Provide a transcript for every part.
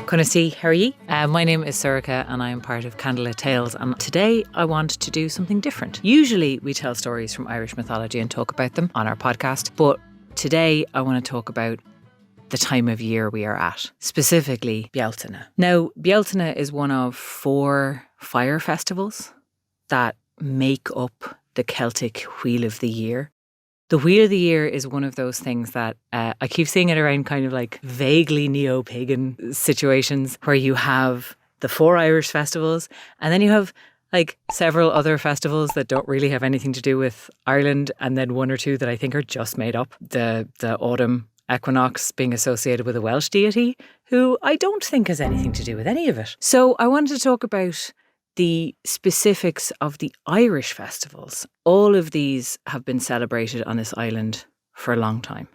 Kunasi, how are you? My name is Sorcha and I am part of Candlelit Tales, and today I want to do something different. Usually we tell stories from Irish mythology and talk about them on our podcast, but today I want to talk about the time of year we are at, specifically Bealtaine. Now, Bealtaine is one of 4 fire festivals that make up the Celtic Wheel of the Year. The Wheel of the Year is one of those things that I keep seeing it around kind of like vaguely neo-pagan situations where you have the 4 Irish festivals and then you have like several other festivals that don't really have anything to do with Ireland, and then 1 or 2 that I think are just made up. The autumn equinox being associated with a Welsh deity who I don't think has anything to do with any of it. So I wanted to talk about the specifics of the Irish festivals. All of these have been celebrated on this island for a long time.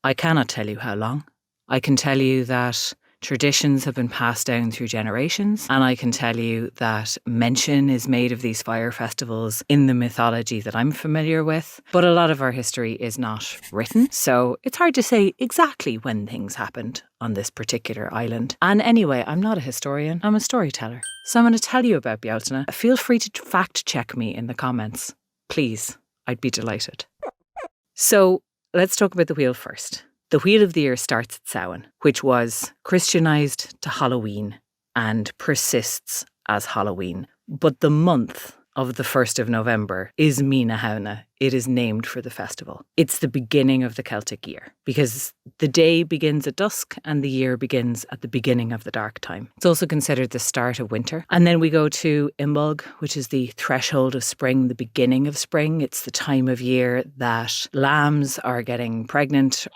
I cannot tell you how long. I can tell you that traditions have been passed down through generations, and I can tell you that mention is made of these fire festivals in the mythology that I'm familiar with, but a lot of our history is not written, so it's hard to say exactly when things happened on this particular island. And anyway, I'm not a historian, I'm a storyteller. So I'm going to tell you about Bealtaine. Feel free to fact check me in the comments. Please, I'd be delighted. So let's talk about the wheel first. The Wheel of the Year starts at Samhain, which was Christianised to Halloween and persists as Halloween. But the month of the 1st of November is Mina Hauna. It is named for the festival. It's the beginning of the Celtic year because the day begins at dusk and the year begins at the beginning of the dark time. It's also considered the start of winter. And then we go to Imbolg, which is the threshold of spring, the beginning of spring. It's the time of year that lambs are getting pregnant.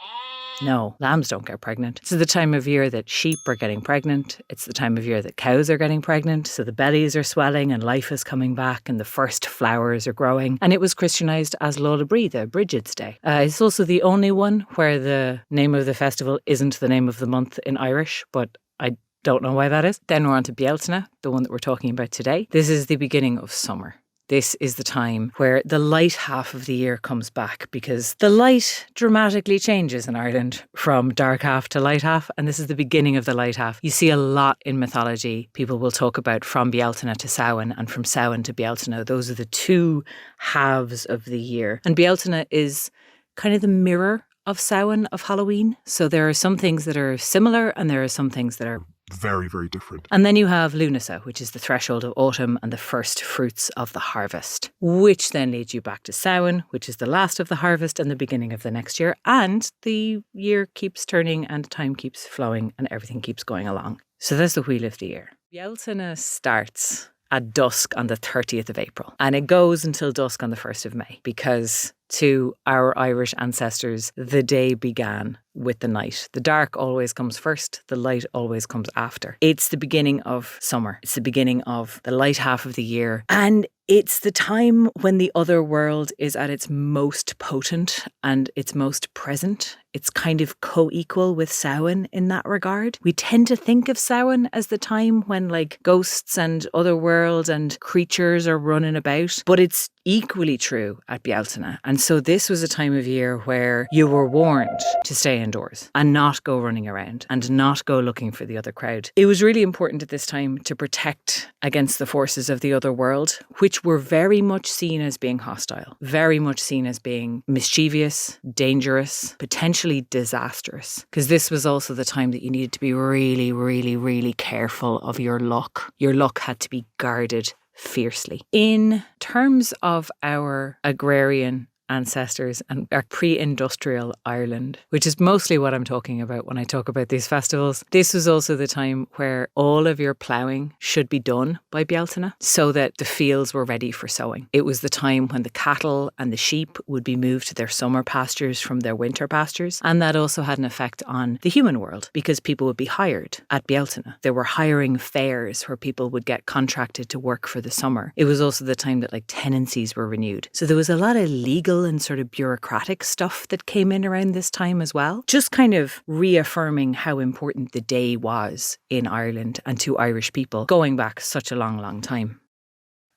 No, lambs don't get pregnant. It's the time of year that sheep are getting pregnant. It's the time of year that cows are getting pregnant. So the bellies are swelling and life is coming back and the first flowers are growing. And it was Christianised as Lola Bree, the Bridget's Day. It's also the only one where the name of the festival isn't the name of the month in Irish, but I don't know why that is. Then we're on to Bealtaine, the one that we're talking about today. This is the beginning of summer. This is the time where the light half of the year comes back because the light dramatically changes in Ireland from dark half to light half, and this is the beginning of the light half. You see a lot in mythology. People will talk about from Bealtaine to Samhain and from Samhain to Bealtaine. Those are the 2 halves of the year. And Bealtaine is kind of the mirror of Samhain, of Halloween. So there are some things that are similar and there are some things that are very, very different. And then you have Lunasa, which is the threshold of autumn and the first fruits of the harvest, which then leads you back to Samhain, which is the last of the harvest and the beginning of the next year. And the year keeps turning and time keeps flowing and everything keeps going along. So that's the Wheel of the Year. Bealtaine starts at dusk on the 30th of April and it goes until dusk on the 1st of May because to our Irish ancestors, the day began with the night. The dark always comes first, the light always comes after. It's the beginning of summer. It's the beginning of the light half of the year. And it's the time when the other world is at its most potent and its most present. It's kind of co-equal with Samhain in that regard. We tend to think of Samhain as the time when like ghosts and other world and creatures are running about, but it's equally true at Bealtaine. And so this was a time of year where you were warned to stay indoors and not go running around and not go looking for the other crowd. It was really important at this time to protect against the forces of the other world, which were very much seen as being hostile, very much seen as being mischievous, dangerous, potentially disastrous. Because this was also the time that you needed to be really, really, really careful of your luck. Your luck had to be guarded fiercely. In terms of our agrarian ancestors and our pre-industrial Ireland, which is mostly what I'm talking about when I talk about these festivals. This was also the time where all of your ploughing should be done by Bealtaine so that the fields were ready for sowing. It was the time when the cattle and the sheep would be moved to their summer pastures from their winter pastures, and that also had an effect on the human world because people would be hired at Bealtaine. There were hiring fairs where people would get contracted to work for the summer. It was also the time that like tenancies were renewed. So there was a lot of legal and sort of bureaucratic stuff that came in around this time as well. Just kind of reaffirming how important the day was in Ireland and to Irish people going back such a long, long time.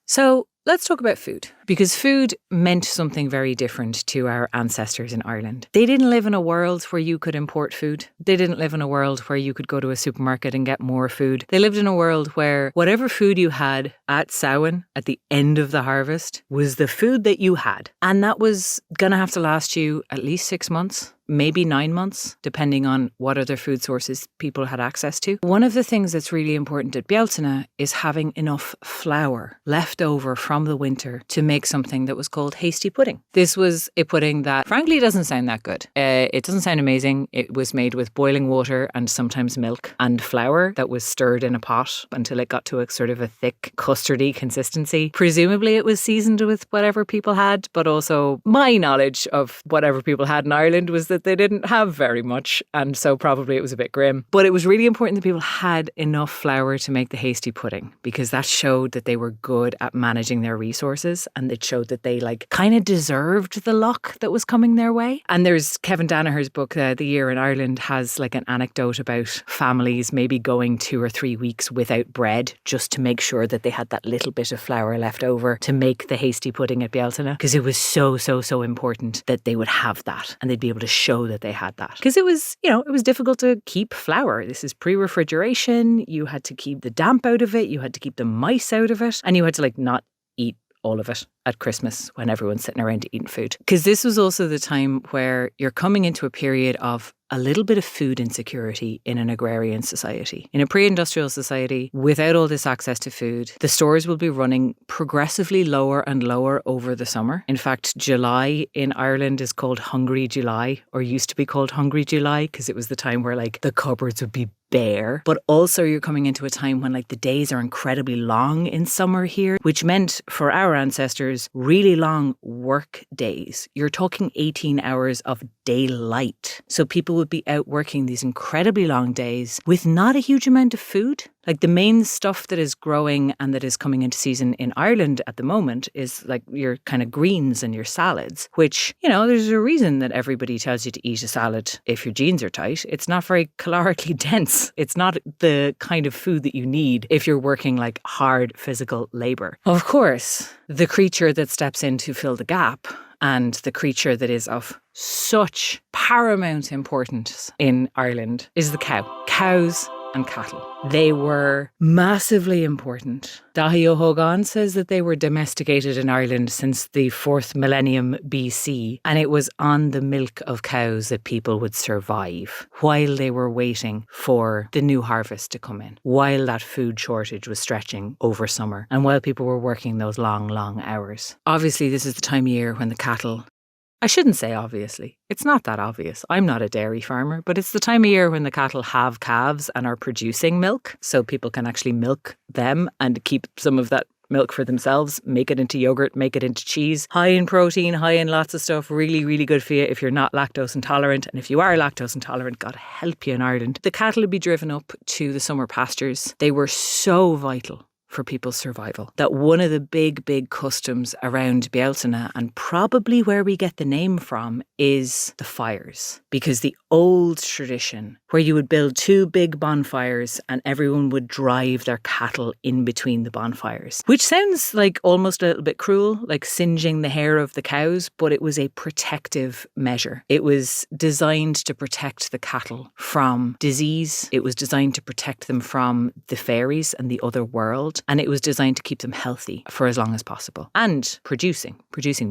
So let's talk about food, because food meant something very different to our ancestors in Ireland. They didn't live in a world where you could import food. They didn't live in a world where you could go to a supermarket and get more food. They lived in a world where whatever food you had at Samhain, at the end of the harvest, was the food that you had. And that was going to have to last you at least 6 months. Maybe 9 months, depending on what other food sources people had access to. One of the things that's really important at Bealtaine is having enough flour left over from the winter to make something that was called hasty pudding. This was a pudding that, frankly, doesn't sound that good. It doesn't sound amazing. It was made with boiling water and sometimes milk and flour that was stirred in a pot until it got to a sort of a thick custardy consistency. Presumably it was seasoned with whatever people had, but also my knowledge of whatever people had in Ireland was that they didn't have very much, and so probably it was a bit grim. But it was really important that people had enough flour to make the hasty pudding, because that showed that they were good at managing their resources, and it showed that they kind of deserved the luck that was coming their way. And there's Kevin Danaher's book, The Year in Ireland, has an anecdote about families maybe going 2 or 3 weeks without bread just to make sure that they had that little bit of flour left over to make the hasty pudding at Bealtaine, because it was so important that they would have that and they'd be able to show that they had that. Because it was difficult to keep flour. This is pre-refrigeration. You had to keep the damp out of it. You had to keep the mice out of it. And you had to not eat all of it at Christmas when everyone's sitting around eating food. Because this was also the time where you're coming into a period of a little bit of food insecurity in an agrarian society. In a pre-industrial society, without all this access to food, the stores will be running progressively lower and lower over the summer. In fact, July in Ireland is called Hungry July, or used to be called Hungry July, because it was the time where the cupboards would be bare. But also you're coming into a time when the days are incredibly long in summer here, which meant for our ancestors really long work days. You're talking 18 hours of daylight. So people would be out working these incredibly long days with not a huge amount of food. The main stuff that is growing and that is coming into season in Ireland at the moment is your kind of greens and your salads, which, there's a reason that everybody tells you to eat a salad if your genes are tight. It's not very calorically dense. It's not the kind of food that you need if you're working hard physical labour. Of course, the creature that steps in to fill the gap, and the creature that is of such paramount importance in Ireland, is the cow. Cows and cattle. They were massively important. Dahi O'Hogan says that they were domesticated in Ireland since the 4th millennium BC, and it was on the milk of cows that people would survive while they were waiting for the new harvest to come in, while that food shortage was stretching over summer, and while people were working those long hours. Obviously, this is the time of year when the cattle... I shouldn't say obviously. It's not that obvious. I'm not a dairy farmer, but it's the time of year when the cattle have calves and are producing milk, so people can actually milk them and keep some of that milk for themselves, make it into yogurt, make it into cheese. High in protein, high in lots of stuff, really good for you if you're not lactose intolerant. And if you are lactose intolerant, God help you in Ireland. The cattle would be driven up to the summer pastures. They were so vital for people's survival that one of the big customs around Bealtaine, and probably where we get the name from, is the fires. Because the old tradition where you would build 2 big bonfires and everyone would drive their cattle in between the bonfires, which sounds almost a little bit cruel, singeing the hair of the cows, but it was a protective measure. It was designed to protect the cattle from disease. It was designed to protect them from the fairies and the other world. And it was designed to keep them healthy for as long as possible and producing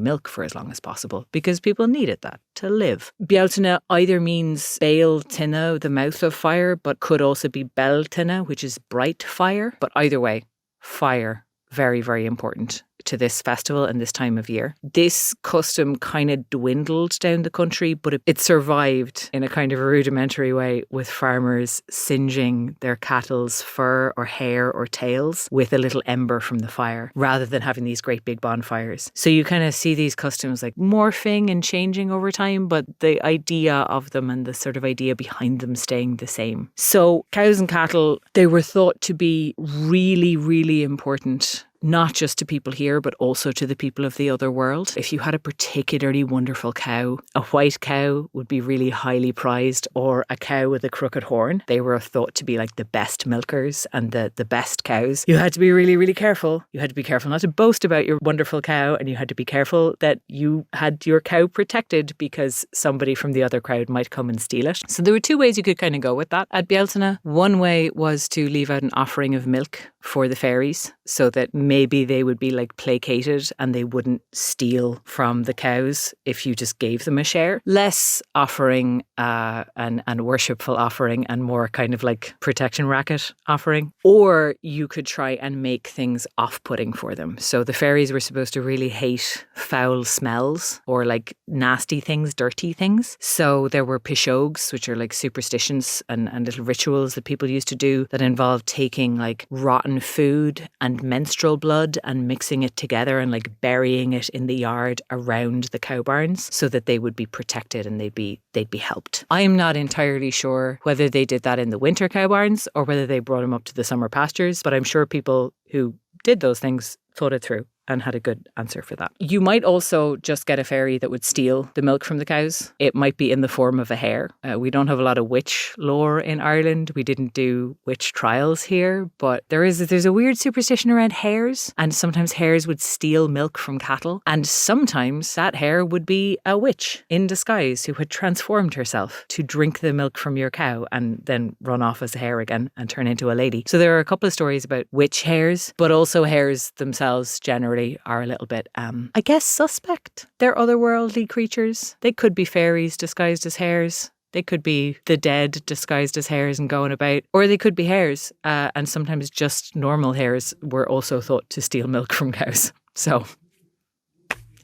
milk for as long as possible, because people needed that to live. Bealtaine either means Bealtaine, the mouth of fire, but could also be Bealtaine, which is bright fire. But either way, fire, very important to this festival and this time of year. This custom kind of dwindled down the country, but it survived in a kind of a rudimentary way, with farmers singeing their cattle's fur or hair or tails with a little ember from the fire, rather than having these great big bonfires. So you kind of see these customs morphing and changing over time, but the idea of them and the sort of idea behind them staying the same. So cows and cattle, they were thought to be really important not just to people here, but also to the people of the other world. If you had a particularly wonderful cow, a white cow would be really highly prized, or a cow with a crooked horn. They were thought to be like the best milkers and the best cows. You had to be really, really careful. You had to be careful not to boast about your wonderful cow, and you had to be careful that you had your cow protected because somebody from the other crowd might come and steal it. So there were two ways you could kind of go with that at Bealtaine. One way was to leave out an offering of milk for the fairies so that maybe they would be like placated and they wouldn't steal from the cows if you just gave them a share. Less offering and worshipful offering, and more kind of like protection racket offering. Or you could try and make things off-putting for them. So the fairies were supposed to really hate foul smells or like nasty things, dirty things. So there were pishogues, which are like superstitions and little rituals that people used to do that involved taking like rotten food and menstrual blood and mixing it together and like burying it in the yard around the cow barns so that they would be protected and they'd be helped. I'm not entirely sure whether they did that in the winter cow barns or whether they brought them up to the summer pastures, but I'm sure people who did those things thought it through and had a good answer for that. You might also just get a fairy that would steal the milk from the cows. It might be in the form of a hare. We don't have a lot of witch lore in Ireland. We didn't do witch trials here, but there's a weird superstition around hares, and sometimes hares would steal milk from cattle, and sometimes that hare would be a witch in disguise who had transformed herself to drink the milk from your cow and then run off as a hare again and turn into a lady. So there are a couple of stories about witch hares, but also hares themselves generally are a little bit, I guess, suspect. They're otherworldly creatures. They could be fairies disguised as hares. They could be the dead disguised as hares and going about. Or they could be hares. And sometimes just normal hares were also thought to steal milk from cows. So,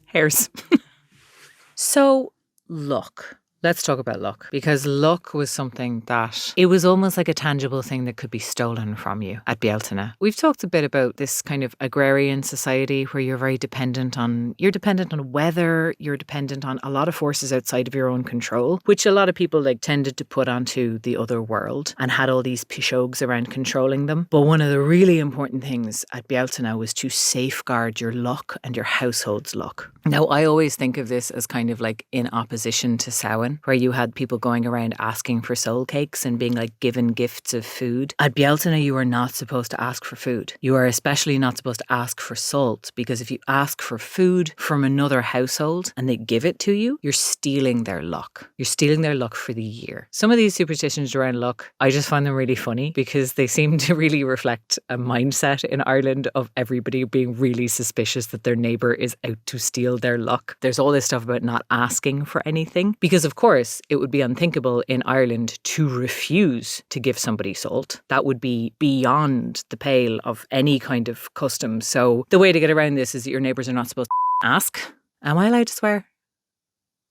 hares. So, luck. Let's talk about luck, because luck was something that it was almost like a tangible thing that could be stolen from you at Bealtaine. We've talked a bit about this kind of agrarian society where you're very dependent on weather, you're dependent on a lot of forces outside of your own control, which a lot of people like tended to put onto the other world and had all these pishogues around controlling them. But one of the really important things at Bealtaine was to safeguard your luck and your household's luck. Now, I always think of this as kind of like in opposition to Samhain, where you had people going around asking for soul cakes and being like given gifts of food. At Bealtaine, you are not supposed to ask for food. You are especially not supposed to ask for salt, because if you ask for food from another household and they give it to you, you're stealing their luck. You're stealing their luck for the year. Some of these superstitions around luck, I just find them really funny because they seem to really reflect a mindset in Ireland of everybody being really suspicious that their neighbour is out to steal their luck. There's all this stuff about not asking for anything because, of course, it would be unthinkable in Ireland to refuse to give somebody salt. That would be beyond the pale of any kind of custom. So the way to get around this is that your neighbours are not supposed to ask. Am I allowed to swear?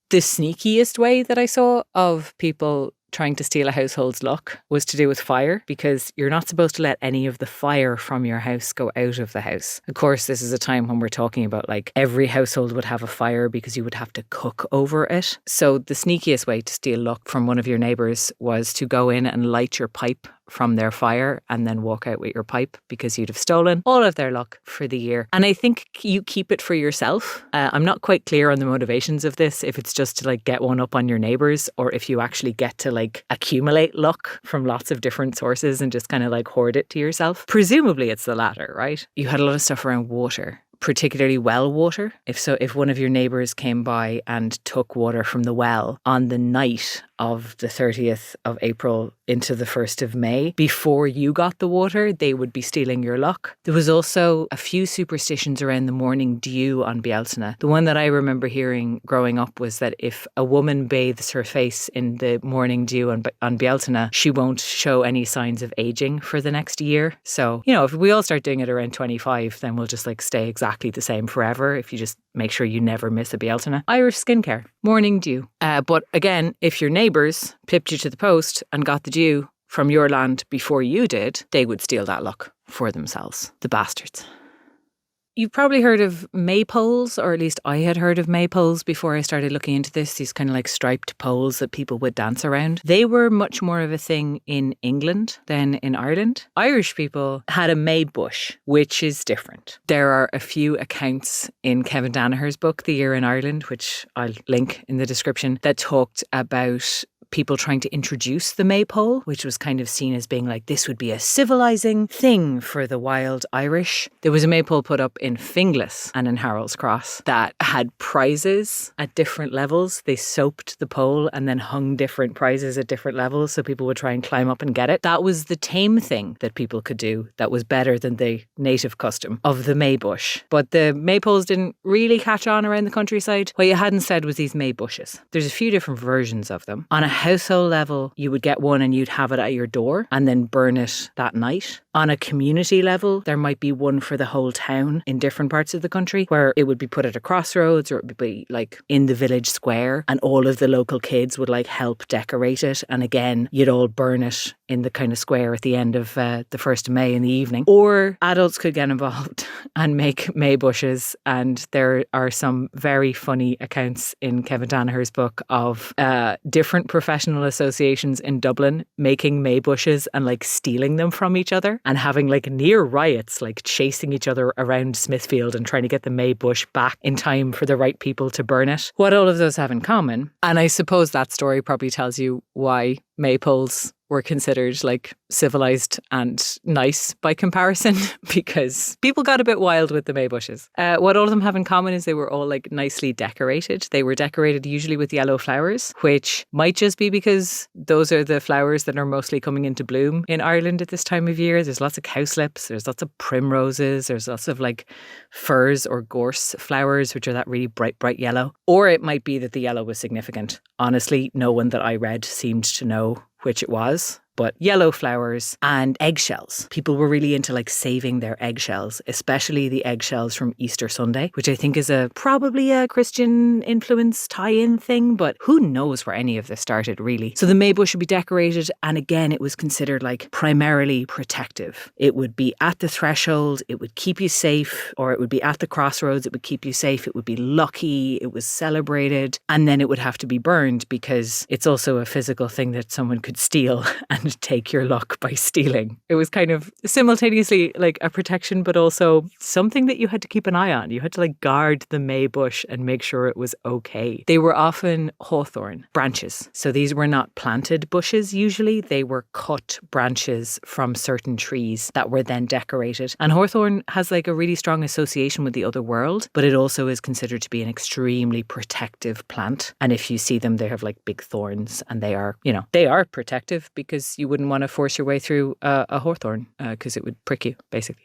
The sneakiest way that I saw of people trying to steal a household's luck was to do with fire, because you're not supposed to let any of the fire from your house go out of the house. Of course, this is a time when we're talking about like every household would have a fire because you would have to cook over it. So the sneakiest way to steal luck from one of your neighbours was to go in and light your pipe from their fire and then walk out with your pipe, because you'd have stolen all of their luck for the year. And I think you keep it for yourself. I'm not quite clear on the motivations of this, if it's just to like get one up on your neighbours or if you actually get to like accumulate luck from lots of different sources and just kind of like hoard it to yourself. Presumably it's the latter, right? You had a lot of stuff around water, particularly well water. If one of your neighbours came by and took water from the well on the night of the 30th of April into the 1st of May, before you got the water, they would be stealing your luck. There was also a few superstitions around the morning dew on Bealtaine. The one that I remember hearing growing up was that if a woman bathes her face in the morning dew on Bealtaine, she won't show any signs of aging for the next year. So, if we all start doing it around 25, then we'll just like stay exactly the same forever if you just make sure you never miss a Bealtaine. Irish skincare, morning dew. But again, if your neighbours pipped you to the post and got the dew from your land before you did, they would steal that luck for themselves. The bastards. You've probably heard of maypoles, or at least I had heard of maypoles before I started looking into this. These kind of like striped poles that people would dance around. They were much more of a thing in England than in Ireland. Irish people had a May bush, which is different. There are a few accounts in Kevin Danaher's book, The Year in Ireland, which I'll link in the description, that talked about people trying to introduce the maypole, which was kind of seen as being like, this would be a civilizing thing for the wild Irish. There was a maypole put up in Finglas and in Harold's Cross that had prizes at different levels. They soaped the pole and then hung different prizes at different levels so people would try and climb up and get it. That was the tame thing that people could do that was better than the native custom of the maybush. But the maypoles didn't really catch on around the countryside. What you hadn't said was these maybushes. There's a few different versions of them. On a household level, you would get one and you'd have it at your door and then burn it that night. On a community level, there might be one for the whole town in different parts of the country where it would be put at a crossroads, or it would be like in the village square, and all of the local kids would like help decorate it. And again, you'd all burn it in the kind of square at the end of the 1st of May in the evening. Or adults could get involved and make May bushes. And there are some very funny accounts in Kevin Danaher's book of different professional associations in Dublin making May bushes and like stealing them from each other and having like near riots, like chasing each other around Smithfield and trying to get the May bush back in time for the right people to burn it. What all of those have in common, and I suppose that story probably tells you why maypoles were considered like civilized and nice by comparison, because people got a bit wild with the May bushes. What all of them have in common is they were all like nicely decorated. They were decorated usually with yellow flowers, which might just be because those are the flowers that are mostly coming into bloom in Ireland at this time of year. There's lots of cowslips, there's lots of primroses, there's lots of like furze or gorse flowers, which are that really bright, bright yellow. Or it might be that the yellow was significant. Honestly, no one that I read seemed to know which it was. But yellow flowers and eggshells. People were really into like saving their eggshells, especially the eggshells from Easter Sunday, which I think is probably a Christian influence tie-in thing, but who knows where any of this started really. So the May bush would be decorated, and again, it was considered like primarily protective. It would be at the threshold, it would keep you safe, or it would be at the crossroads, it would keep you safe, it would be lucky, it was celebrated, and then it would have to be burned because it's also a physical thing that someone could steal and take your luck by stealing. It was kind of simultaneously like a protection, but also something that you had to keep an eye on. You had to like guard the May bush and make sure it was okay. They were often hawthorn branches. So these were not planted bushes usually. They were cut branches from certain trees that were then decorated. And hawthorn has like a really strong association with the other world, but it also is considered to be an extremely protective plant. And if you see them, they have like big thorns, and they are, they are protective because you wouldn't want to force your way through a hawthorn because it would prick you, basically.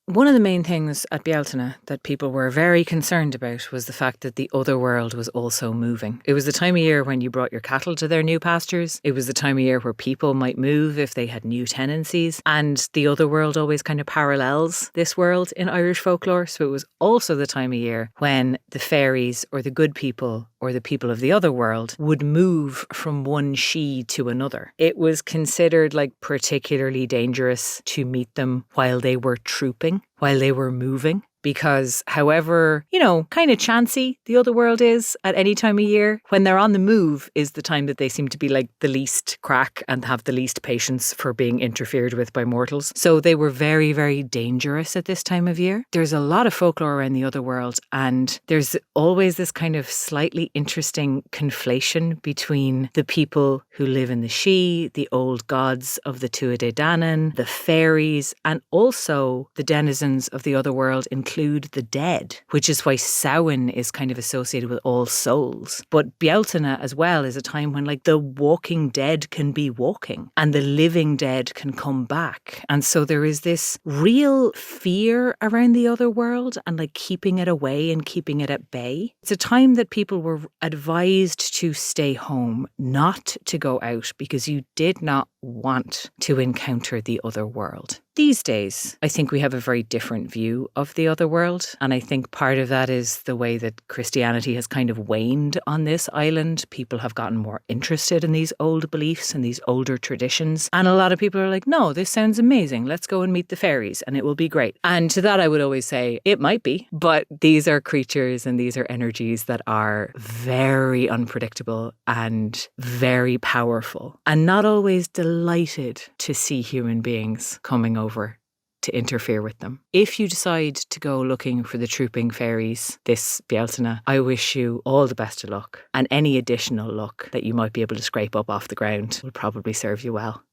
One of the main things at Bealtaine that people were very concerned about was the fact that the other world was also moving. It was the time of year when you brought your cattle to their new pastures. It was the time of year where people might move if they had new tenancies. And the other world always kind of parallels this world in Irish folklore. So it was also the time of year when the fairies or the good people or the people of the other world would move from one she to another. It was considered like particularly dangerous to meet them while they were trooping, while they were moving. Because however, kind of chancy the other world is at any time of year, when they're on the move is the time that they seem to be like the least crack and have the least patience for being interfered with by mortals. So they were very, very dangerous at this time of year. There's a lot of folklore around the other world, and there's always this kind of slightly interesting conflation between the people who live in the She, the old gods of the Tuatha Dé Danann, the fairies, and also the denizens of the other world, including the dead, which is why Samhain is kind of associated with All Souls. But Bealtaine as well is a time when like the walking dead can be walking and the living dead can come back. And so there is this real fear around the other world and like keeping it away and keeping it at bay. It's a time that people were advised to stay home, not to go out, because you did not want to encounter the other world. These days, I think we have a very different view of the other world. And I think part of that is the way that Christianity has kind of waned on this island. People have gotten more interested in these old beliefs and these older traditions. And a lot of people are like, no, this sounds amazing. Let's go and meet the fairies and it will be great. And to that, I would always say it might be, but these are creatures and these are energies that are very unpredictable and very powerful and not always delighted to see human beings coming over to interfere with them. If you decide to go looking for the trooping fairies this Bealtaine, I wish you all the best of luck, and any additional luck that you might be able to scrape up off the ground will probably serve you well.